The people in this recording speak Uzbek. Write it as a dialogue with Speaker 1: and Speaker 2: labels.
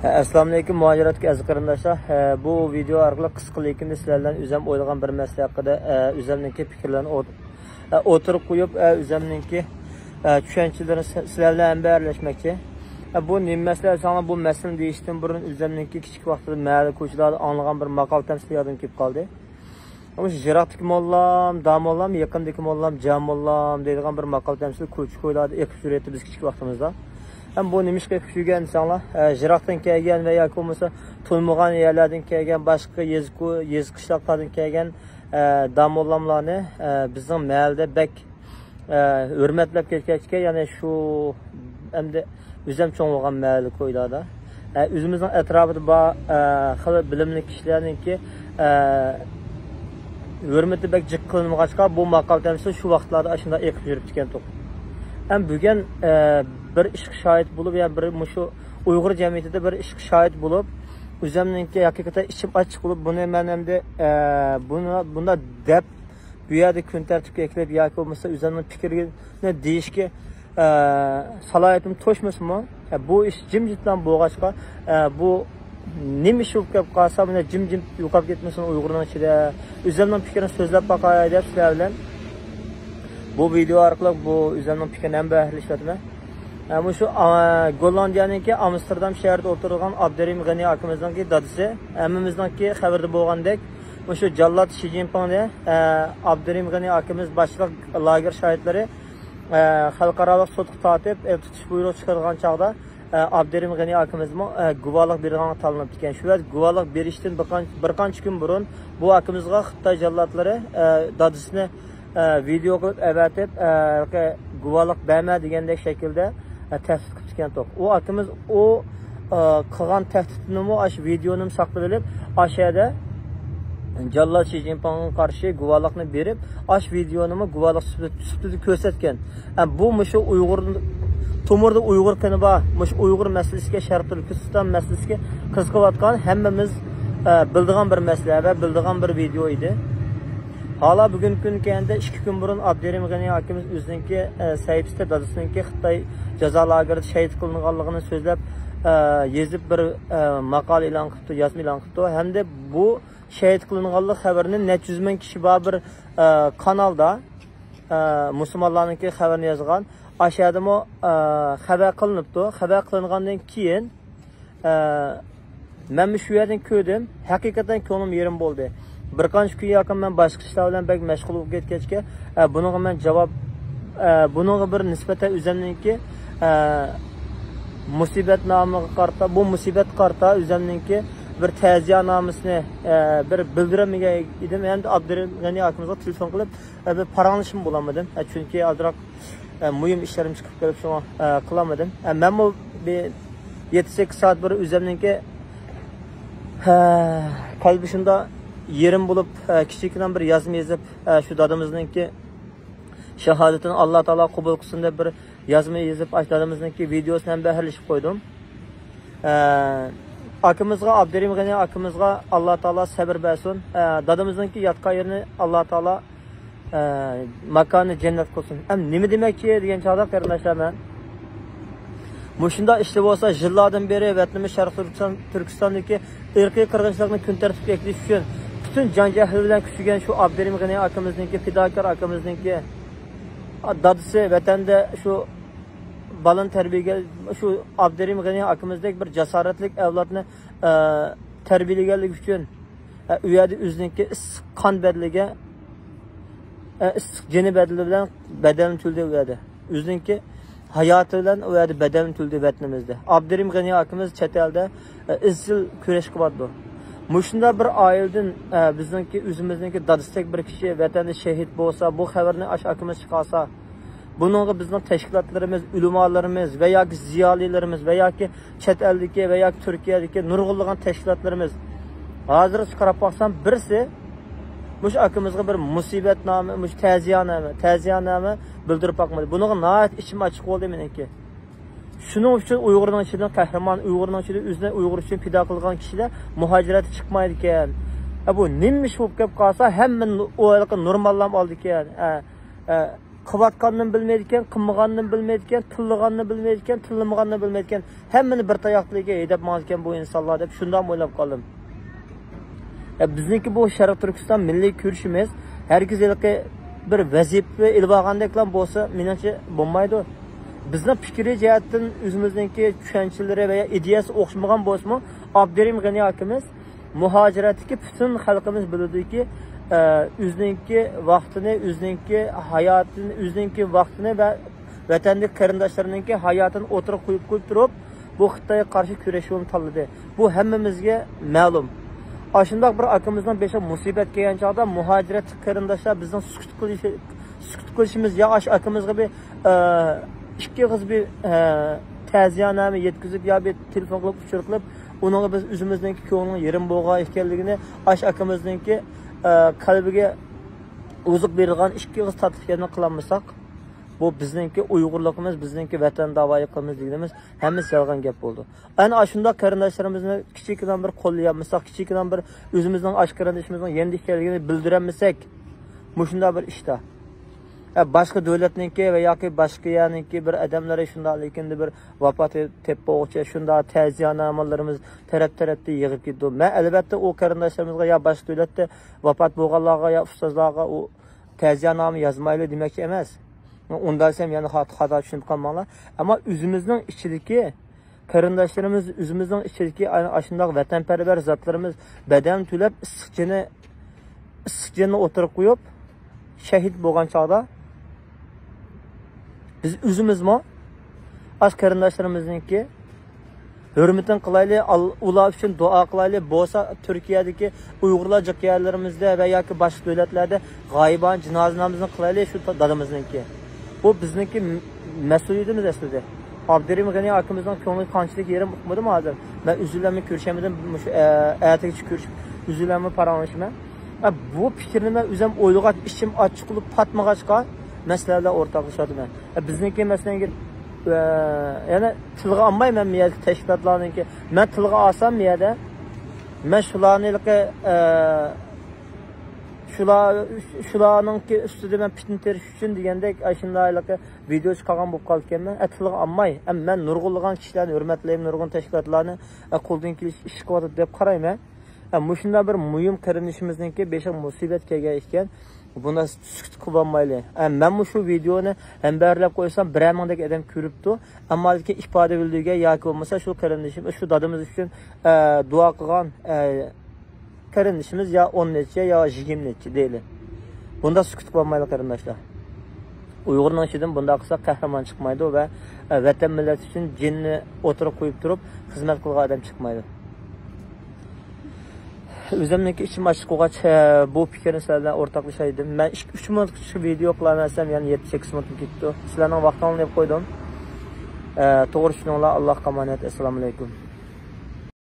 Speaker 1: Assalomu alaykum muajiratga aziz qarindoshlar. Bu video orqali qisqa lekin sizlardan o'zim o'ylagan bir masala haqida o'zimningki fikrlarni o'tirib qo'yib, o'zimningki tushunchalarini sizlar bilan birlashmoqchi. Bu nima masala? Sana bu masalani deyishdan burun o'zimningki kichik vaqtida mahalla ko'chalarda anglagan bir maqol tamsiliyadim kelib qoldi. Ama şu jiroqdagi mollam, damollam, yaqindagi mollam, jamollam deydigan bir maqol tamsil ko'cha-ko'ylarda eqib yuradi biz kichik vaqtimizda. Hem bu nimishga kuchgan insonlar jiroqdan kelgan va yoki bo'lmasa to'lmagan yerlardan kelgan boshqa yez qishloqlardan kelgan damollamlarni bizning mahallada bek hurmatlab ketgachga, ya'ni shu endi o'zim cho'ng bo'lgan mahalla ko'ylarda o'zimizning atrofida bor xil bilimli kishilarningki hurmati bek jiq qilinmag'achqa bu maqol tamsil shu vaqtlarda shunday eqib yurib ekan to'q. Hem bugün bir ishq şahit bulup ya bir şu Uygur cemiyetinde bir ishq şahit bulup o'zimningki hakikaten içim açık bulup bunu men endi bunda deb bu yerda kun tartibga eklab yoki bo'lmasa o'zimning fikrini deyishga salohiyatim to'shmasmi? Bu ish jimjitdan bo'lg'achqa bu nima ish bo'lib qolsa buni jimjit yo'qolib ketmasin Uyg'urning ichida o'zimning fikrini so'zlab boqay deb sizlar bilan bu video orqali bu o'zimning fikrini ham bahlashdim. Ama şu Gollandiyanınki Amsterdam şehrida o'tirgan Abdurim G'ani akamizningki dadisi, hammamizningki xabarda bo'lgandek, şu Jallat Shi Jinpingni Abdurim G'ani akamiz boshliq lager shohidlari xalqaro sudga tortib, tutish buyrug'i chiqargan chog'da Abdurim G'ani akamizmi guvohlik bergan tanlanib ekan. Shu vaqt guvohlik berishdan bir qancha kun burun bu akamizga Xitoy jallatlari dadisini video qilib avatib guvohlik berma degandek shaklda tahdid qilib ekan to'q. U akamiz o qilgan tahdidni ash videoni saqlab olib, ashada Jallat Shi Jinpingga qarshi guvohlikni berib, ash videoni guvohlik sifatida ko'rsatgan. Bu mushu Uyg'ur Tomurda Uyg'ur qani bor, mush Uyg'ur masalasiga Sharq Turkiston masalasiga qiziqayotgan hammamiz bildigan bir masala va bildigan bir video edi. Hala bugün gün kende 2 gün burun Abdurim G'ani akamiz o'zininki sayfisida dadasininki Xitoy jazo lagerida shahid qilinganligini so'zlab yezib bir maqol e'lon qildi, yozma e'lon qildi. Hamda bu shahid qilinganlik xabarini necha yuz ming kishi bor bir kanalda musulmonlarningki xabarini yozgan. Aşağıdamo xabar qilinibdi. Xabar qilingandan keyin men shu yerdan ko'rdim, haqiqatan ko'nglim yerim bo'ldi. Bir qancha kun yaqin men boshqa ishlar bilan bek mashg'ul bo'lib ketgachga bunga men javob bunga bir nisbatan o'zimningki musibat nomiga qarta bu musibat qarta o'zimningki bir ta'ziya nomisini bir bildirmagan edim. Endi Abdurim G'ani akamizga telefon qilib bir paranglashim bo'lamadim. Chunki azroq muhim ishlarim chiqib kelib shuni qilamadim. Men bu 7-8 soat bir o'zimningki qalbi shunda yerim bulup kichikdan bir yozma yozib shu dadamizningki shahodatini Alloh taolo qabul qilsin deb bir yozma yozib dadamizningki videosini ham bahlashib qo'ydim. Akamizga Abdurim G'ani akamizga Alloh taolo sabr bersin. Dadamizningki yotgan yerini Alloh taolo makonni jannat qilsin. Ham nima demoqchi degan chog'da qarindoshlar, men mushunda ishlar bo'lsa yillardan beri vatnimiz Sharq Turkistondagi irqiy qirg'inchilikni kun tartibga eklash uchun bütün can-jahli bilan kuchgan shu Abdurim G'ani akamizningki fidokor akamizningki dadisi vatanda shu baland tarbiyaga shu Abdurim G'ani akamizdek bir jasoratli avlodni tarbiyalaganlik uchun u yerda o'ziningki issiq qon badliga issiq jini badli bilan badalini to'ldi u yerda. O'ziningki hayoti bilan u yerda badalini to'ldi vatnimizda. Abdurim G'ani akamiz chet elda izchil kurash qilyapti. Mushunda bir oildan bizningki o'zimizningki dadisdek bir kishi vatanda shahid bo'lsa, bu xabarni ash akamiz chiqarsa, buningga bizning tashkilotlarimiz, ulamolarimiz va yoki ziyolilarimiz va yoki chet eldagi va yoki Turkiyadagi nurg'unlagan tashkilotlarimiz hozir chiqarib qo'ysam birsi mush akamizga bir musibat nomi, mush ta'ziya nomi bildirib boqmadi. Buningga nihoyat ichim ochiq bo'ldi meniki. Shuning uchun Uyg'urning ichidan qahramon, Uyg'urning ichida o'zini Uyg'ur uchun fido qilgan kishilar muhojirat chiqmaydi ekan. Bu nima ish bo'lib kelib qolsa, hamma o'yliqni normallam oldi ekan. qilayotganini bilmaydigan, qilmaganini bilmaydigan, tillaganini bilmaydigan, tillamaganini bilmaydigan, hammani bir tayoqliga haydab mangizgan bu insonlar deb shundan o'ylab qoldim. Bizniki bu Sharq Turkiston milliy kurishimiz herkes bir vazifa ilib olgandeklar bo'lsa, menimcha bo'lmaydi. Bizning fikriy jihatdan o'zimizningki tushunchalar va ideyasi o'xshamagan bo'lsa-mu, Abdurim G'ani akamiz muhojiratdagi butun xalqimiz biladiki, o'zininki vaqtini, o'zininki hayotini, o'zininki vaqtini va vatandagi qarindoshlarininki hayotini o'tirib qo'yib turib, bu Xitoyga qarshi kurashishni tanladi. Bu hammamizga ma'lum. Aşındak bir akımızdan beşe musibet gelən çağda muhaciret qarindoshlar bizden sukut qilishimiz ya aş akımız gibi ikki kız bir ta'ziyanami yetkizib ya bir telefon qilib uchur qilib onun biz o'zimizningki ko'ngli yerim bo'lgan ekanligini aş akımızninki qalbiga o'ziq berilgan ikki qiz taklifini qilamisak bu bizningki Uyg'urligimiz, bizningki vatan davoyiligimiz deganimiz hammasi yolg'on gap bo'ldi. Ana shunda qarindoshlarimizni kichikdan bir qo'llayapmisak, kichikdan bir o'zimizning ash qarindishimizning yendi ekanligini bildiramisak, mushunda bir ishda. Boshqa davlatningki va yoki boshqa yaniki bir odamlari shunda lekin bir vafot etib shunda ta'ziyanomalarimiz taraf-tarafda yig'ib ketdi. Men albatta o qarindoshlarimizga ya boshqa davlatda vafot bo'lganlarga ya ustozlarga o ta'ziyanoma yozmayli demoqchi emas. Ondan desem yani hata düşünüp kalmalar. Ama üzümüzün içindeki qarindoshlarimiz, üzümüzün içindeki aşındaq vatanperver zatlarımız beden tülep ısıkçını oturup koyup şehit bo'lgan çağda biz üzümüz mü? Aş qarindoshlarimizniki hürmetin qilayli, ular için dua qilayli. Bo'lsa Türkiye'deki Uyg'urlar joylarimizda va yoki boshqa davlatlarda g'oyiban jinozamizni qilayli shu dadamizniki. Bu bizniki mas'uliyatimiz aslida. Abdurim G'ani akimizning ko'ngli qanchalik yerim uqmadim hozir. Men üzülemni ko'rishamadim, shu ayatiga ko'rish üzülemni paranglashman. Bu fikrni men o'zim o'ylag'ach ishim ochiq qilib patmag'achqa masalalar o'rtoqlashaman. Bizniki masalan yana tilga olmayman men tashkilotlarniki. Men tilga olsam miyada men shularniki shularninki ustida men fitna terish uchun degandek ashundaylarga video chiqargan bo'lib qolganman. Tilga olmay, men nurg'unlagan kishilarni hurmatlayman, nurg'un tashkilotlarni qo'ldan kelish ish qilyapti deb qarayman. Mushunda bir muhim qarindishimizniki beshiq musibat kelgan ekan. Bunda sukut qilolmayli. Men shu videoni hambarlab qo'ysam, bir mingdek odam ko'ribdi. Ammo ifoda bildirgan yoki bo'lmasa shu qarindishim, shu dadamiz uchun duo qilgan qarindishimiz ya 10 necha ya 20 necha deyli. Bunda sukut qilolmayli qarindoshlar. Uyg'urning ichidan bunda qilsa qahramon chiqmaydi va vatan millat uchun jinni o'tirib qo'yib turib xizmat qilgan odam chiqmaydi. O'zimniki ishim ochiq bo'lgach bu fikrni sizlardan o'rtoqlashaydim. Men 3 minutlik video qilamasam, ya'ni 7-8 minut ketdi. Sizlarning vaqtingizni deb qo'ydim. To'g'ri tushuninglar. Alloh qomonat. Assalomu alaykum.